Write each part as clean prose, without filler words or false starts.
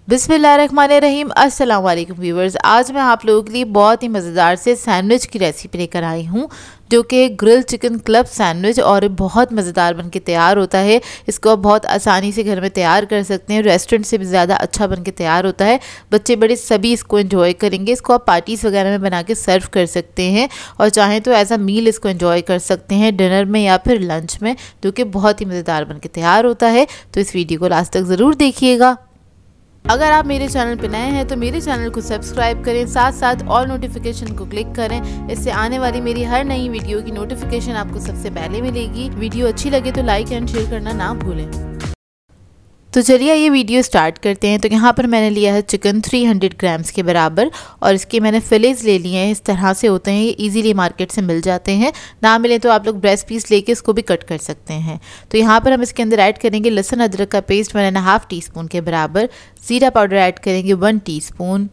बिस्मिल्लाहिर्रहमानिर्रहीम। अस्सलाम वालेकुम व्यूवर्स। आज मैं आप लोगों के लिए बहुत ही मज़ेदार से सैंडविच की रेसिपी लेकर आई हूँ, जो कि ग्रिल चिकन क्लब सैंडविच और बहुत मज़ेदार बनके तैयार होता है। इसको आप बहुत आसानी से घर में तैयार कर सकते हैं, रेस्टोरेंट से भी ज़्यादा अच्छा बनके तैयार होता है। बच्चे बड़े सभी इसको एंजॉय करेंगे। इसको आप पार्टीज़ वगैरह में बना के सर्व कर सकते हैं और चाहें तो एज अ मील इसको एंजॉय कर सकते हैं डिनर में या फिर लंच में, जो कि बहुत ही मज़ेदार बनके तैयार होता है। तो इस वीडियो को लास्ट तक ज़रूर देखिएगा। अगर आप मेरे चैनल पर नए हैं तो मेरे चैनल को सब्सक्राइब करें, साथ साथ ऑल नोटिफिकेशन को क्लिक करें। इससे आने वाली मेरी हर नई वीडियो की नोटिफिकेशन आपको सबसे पहले मिलेगी। वीडियो अच्छी लगे तो लाइक एंड शेयर करना ना भूलें। तो चलिए ये वीडियो स्टार्ट करते हैं। तो यहाँ पर मैंने लिया है चिकन 300 ग्राम्स के बराबर और इसके मैंने फिलेज ले लिए हैं। इस तरह से होते हैं, ये इजीली मार्केट से मिल जाते हैं। ना मिले तो आप लोग ब्रेस्ट पीस लेके इसको भी कट कर सकते हैं। तो यहाँ पर हम इसके अंदर ऐड करेंगे लहसुन अदरक का पेस्ट 1.5 टीस्पून के बराबर। ज़ीरा पाउडर ऐड करेंगे 1 टीस्पून।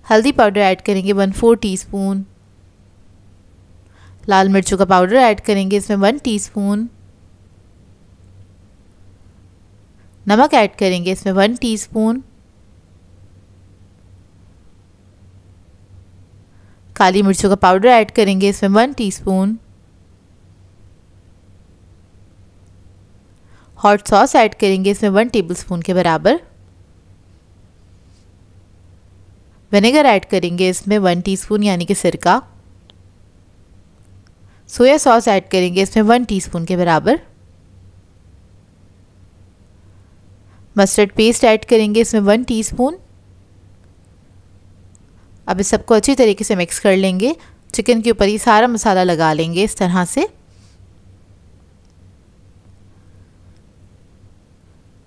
हल्दी पाउडर ऐड करेंगे 1/4 टीस्पून। लाल मिर्चों का पाउडर ऐड करेंगे इसमें 1 टीस्पून। नमक ऐड करेंगे इसमें 1 टीस्पून। काली मिर्चों का पाउडर ऐड करेंगे इसमें 1 टीस्पून। हॉट सॉस ऐड करेंगे इसमें 1 टेबलस्पून के बराबर। विनेगर ऐड करेंगे इसमें 1 टीस्पून यानी कि सिरका। सोया सॉस ऐड करेंगे इसमें 1 टीस्पून के बराबर। मस्टर्ड पेस्ट ऐड करेंगे इसमें 1 टीस्पून। अब इस सबको अच्छी तरीके से मिक्स कर लेंगे। चिकन के ऊपर ये सारा मसाला लगा लेंगे इस तरह से।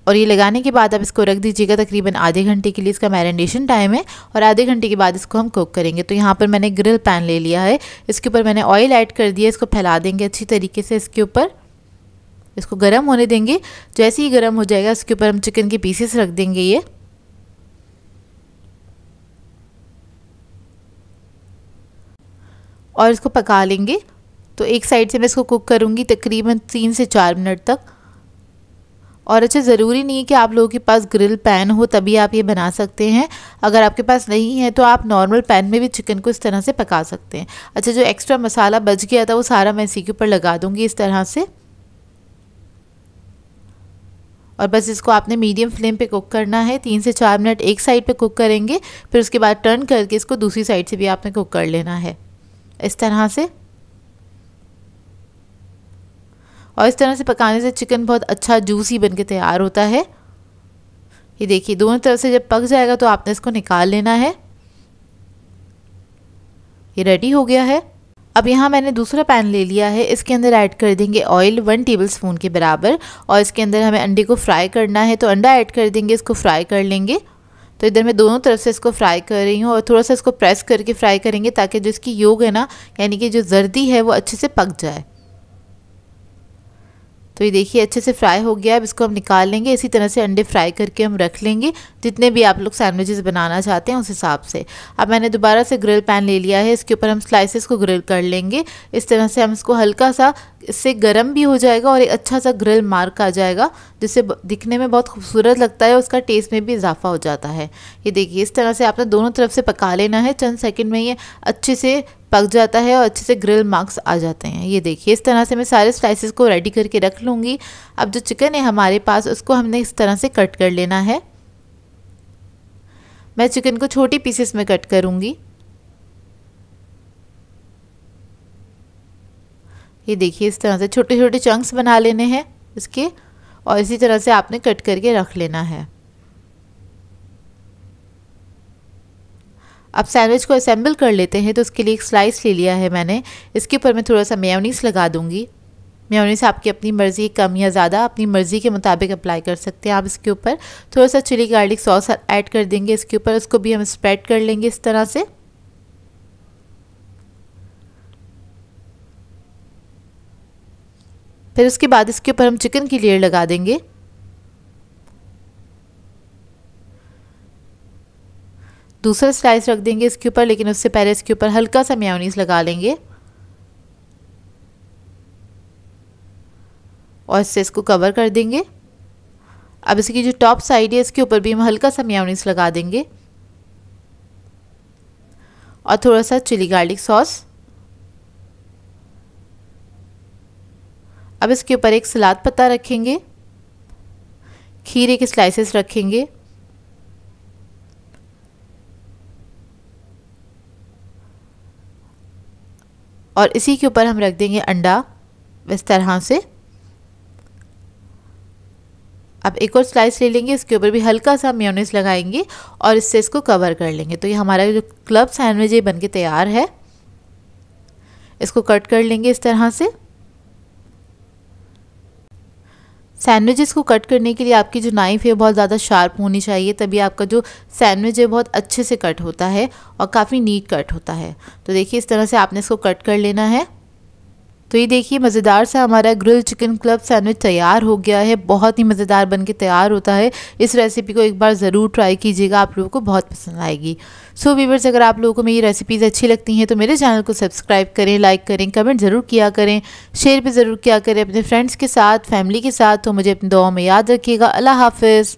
और ये लगाने के बाद आप इसको रख दीजिएगा तकरीबन आधे घंटे के लिए। इसका मैरिनेशन टाइम है और आधे घंटे के बाद इसको हम कुक करेंगे। तो यहाँ पर मैंने ग्रिल पैन ले लिया है, इसके ऊपर मैंने ऑयल ऐड कर दिया। इसको फैला देंगे अच्छी तरीके से इसके ऊपर। इसको गर्म होने देंगे। जैसे ही गर्म हो जाएगा इसके ऊपर हम चिकन के पीसेस रख देंगे ये। और इसको पका लेंगे। तो एक साइड से मैं इसको कुक करूँगी तकरीबन 3 से 4 मिनट तक। और अच्छा, ज़रूरी नहीं है कि आप लोगों के पास ग्रिल पैन हो तभी आप ये बना सकते हैं। अगर आपके पास नहीं है तो आप नॉर्मल पैन में भी चिकन को इस तरह से पका सकते हैं। अच्छा, जो एक्स्ट्रा मसाला बच गया था वो सारा मैं इसी के ऊपर लगा दूँगी इस तरह से। और बस इसको आपने मीडियम फ्लेम पे कुक करना है। 3 से 4 मिनट एक साइड पे कुक करेंगे, फिर उसके बाद टर्न करके इसको दूसरी साइड से भी आपने कुक कर लेना है इस तरह से। और इस तरह से पकाने से चिकन बहुत अच्छा जूसी बनके तैयार होता है। ये देखिए, दोनों तरफ से जब पक जाएगा तो आपने इसको निकाल लेना है। ये रेडी हो गया है। अब यहाँ मैंने दूसरा पैन ले लिया है, इसके अंदर ऐड कर देंगे ऑयल 1 टेबलस्पून के बराबर। और इसके अंदर हमें अंडे को फ्राई करना है, तो अंडा ऐड कर देंगे, इसको फ्राई कर लेंगे। तो इधर मैं दोनों तरफ से इसको फ्राई कर रही हूँ और थोड़ा सा इसको प्रेस करके फ्राई करेंगे ताकि जो इसकी योग है ना, यानी कि जो जर्दी है वो अच्छे से पक जाए। तो ये देखिए अच्छे से फ्राई हो गया। अब इसको हम निकाल लेंगे। इसी तरह से अंडे फ्राई करके हम रख लेंगे, जितने भी आप लोग सैंडविचेस बनाना चाहते हैं उस हिसाब से। अब मैंने दोबारा से ग्रिल पैन ले लिया है, इसके ऊपर हम स्लाइसेस को ग्रिल कर लेंगे। इस तरह से हम इसको हल्का सा, इससे गर्म भी हो जाएगा और एक अच्छा सा ग्रिल मार्क आ जाएगा, जिससे दिखने में बहुत खूबसूरत लगता है और उसका टेस्ट में भी इजाफा हो जाता है। ये देखिए इस तरह से आपने दोनों तरफ से पका लेना है। चंद सेकंड में ये अच्छे से पक जाता है और अच्छे से ग्रिल मार्क्स आ जाते हैं। ये देखिए इस तरह से मैं सारे स्लाइसेस को रेडी करके रख लूँगी। अब जो चिकन है हमारे पास, उसको हमने इस तरह से कट कर लेना है। मैं चिकन को छोटे पीसेस में कट करूँगी। ये देखिए इस तरह से छोटे छोटे चंक्स बना लेने हैं इसके, और इसी तरह से आपने कट करके रख लेना है। अब सैंडविच को असेंबल कर लेते हैं। तो उसके लिए एक स्लाइस ले लिया है मैंने, इसके ऊपर मैं थोड़ा सा मेयोनीज लगा दूंगी। मेयोनीज आपकी अपनी मर्ज़ी, कम या ज़्यादा अपनी मर्ज़ी के मुताबिक अप्लाई कर सकते हैं आप इसके ऊपर। थोड़ा सा चिली गार्लिक सॉस ऐड कर देंगे इसके ऊपर, उसको भी हम स्प्रेड कर लेंगे इस तरह से। फिर उसके बाद इसके ऊपर हम चिकन की लेयर लगा देंगे। दूसरा स्लाइस रख देंगे इसके ऊपर, लेकिन उससे पहले इसके ऊपर हल्का सा मेयोनीज लगा लेंगे और इससे इसको कवर कर देंगे। अब इसकी जो टॉप साइड है इसके ऊपर भी हम हल्का सा मेयोनीज लगा देंगे और थोड़ा सा चिली गार्लिक सॉस। अब इसके ऊपर एक सलाद पत्ता रखेंगे, खीरे के स्लाइसेस रखेंगे और इसी के ऊपर हम रख देंगे अंडा इस तरह से। अब एक और स्लाइस ले लेंगे, इसके ऊपर भी हल्का सा मेयोनीज लगाएंगे और इससे इसको कवर कर लेंगे। तो ये हमारा जो क्लब सैंडविच है बनके तैयार है। इसको कट कर लेंगे इस तरह से। सैंडविचेस को कट करने के लिए आपकी जो नाइफ़ है बहुत ज़्यादा शार्प होनी चाहिए, तभी आपका जो सैंडविच है बहुत अच्छे से कट होता है और काफ़ी नीट कट होता है। तो देखिए इस तरह से आपने इसको कट कर लेना है। तो ये देखिए मज़ेदार सा हमारा ग्रिल चिकन क्लब सैंडविच तैयार हो गया है। बहुत ही मज़ेदार बनके तैयार होता है। इस रेसिपी को एक बार ज़रूर ट्राई कीजिएगा, आप लोगों को बहुत पसंद आएगी। सो व्यूअर्स, अगर आप लोगों को मेरी रेसिपीज़ अच्छी लगती हैं तो मेरे चैनल को सब्सक्राइब करें, लाइक करें, कमेंट ज़रूर किया करें, शेयर भी ज़रूर किया करें अपने फ्रेंड्स के साथ, फैमिली के साथ। तो मुझे अपनी दुआओं में याद रखिएगा। अल्लाह हाफ़िज़।